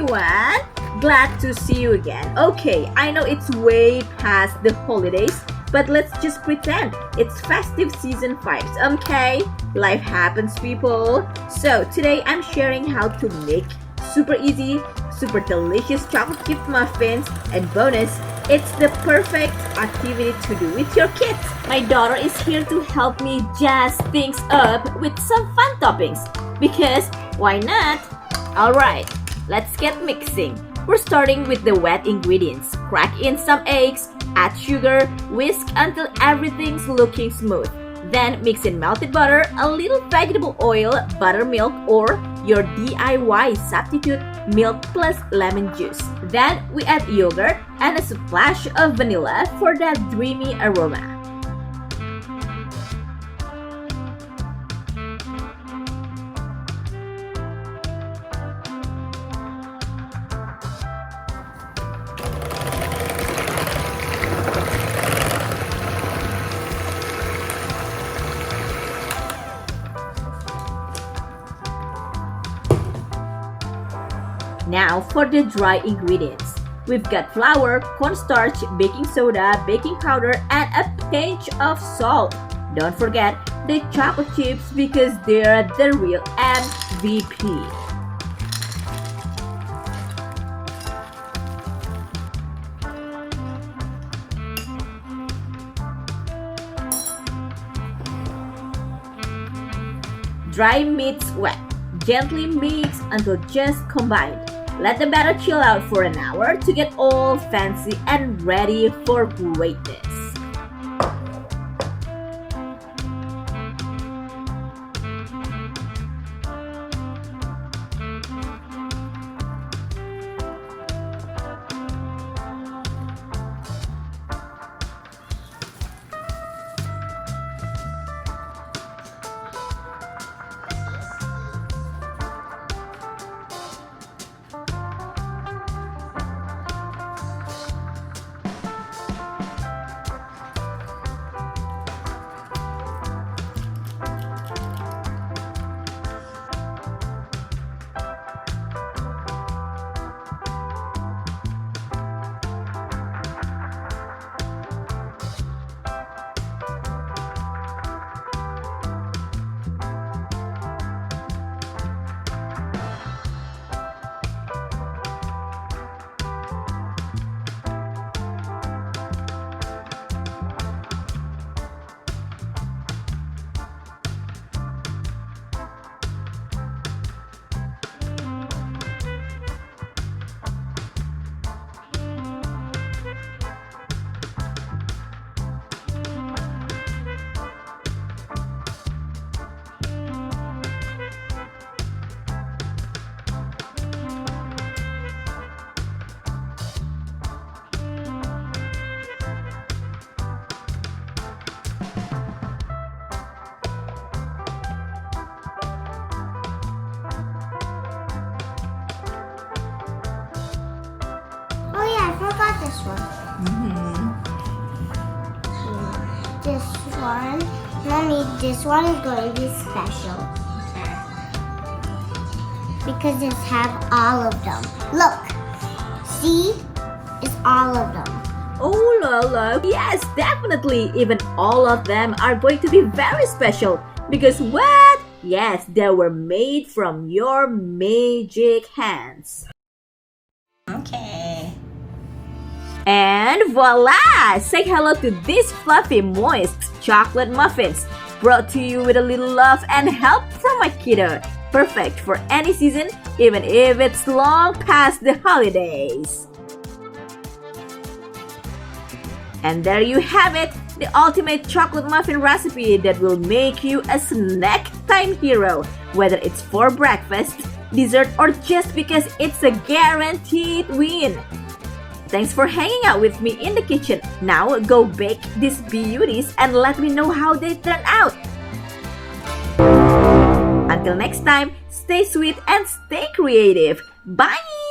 everyone! Glad to see you again. Okay, I know it's way past the holidays, but let's just pretend it's festive season vibes, okay? Life happens, people. So today I'm sharing how to make super easy, super delicious chocolate chip muffins, and bonus, it's the perfect activity to do with your kids. My daughter is here to help me jazz things up with some fun toppings. Because why not? Alright, let's get mixing. We're starting with the wet ingredients. Crack in some eggs, add sugar, whisk until everything's looking smooth. Then mix in melted butter, a little vegetable oil, buttermilk, or your DIY substitute milk plus lemon juice. Then we add yogurt and a splash of vanilla for that dreamy aroma. Now for the dry ingredients. We've got flour, cornstarch, baking soda, baking powder, and a pinch of salt. Don't forget the chocolate chips because they're the real MVP. Dry meets wet. Gently mix until just combined. Let the batter chill out for an hour to get all fancy and ready for greatness. Forgot this one. This one, Mommy, this one is going to be special. Because it have all of them. Look, see? It's all of them. Oh Lolo, yes, definitely. Even all of them are going to be very special. Because what? Yes, they were made from your magic hands. Okay. And voila! Say hello to these fluffy, moist chocolate muffins, brought to you with a little love and help from my kiddo. Perfect for any season, even if it's long past the holidays. And there you have it, the ultimate chocolate muffin recipe that will make you a snack time hero, whether it's for breakfast, dessert, or just because it's a guaranteed win. Thanks for hanging out with me in the kitchen. Now go bake these beauties and let me know how they turn out. Until next time, stay sweet and stay creative. Bye!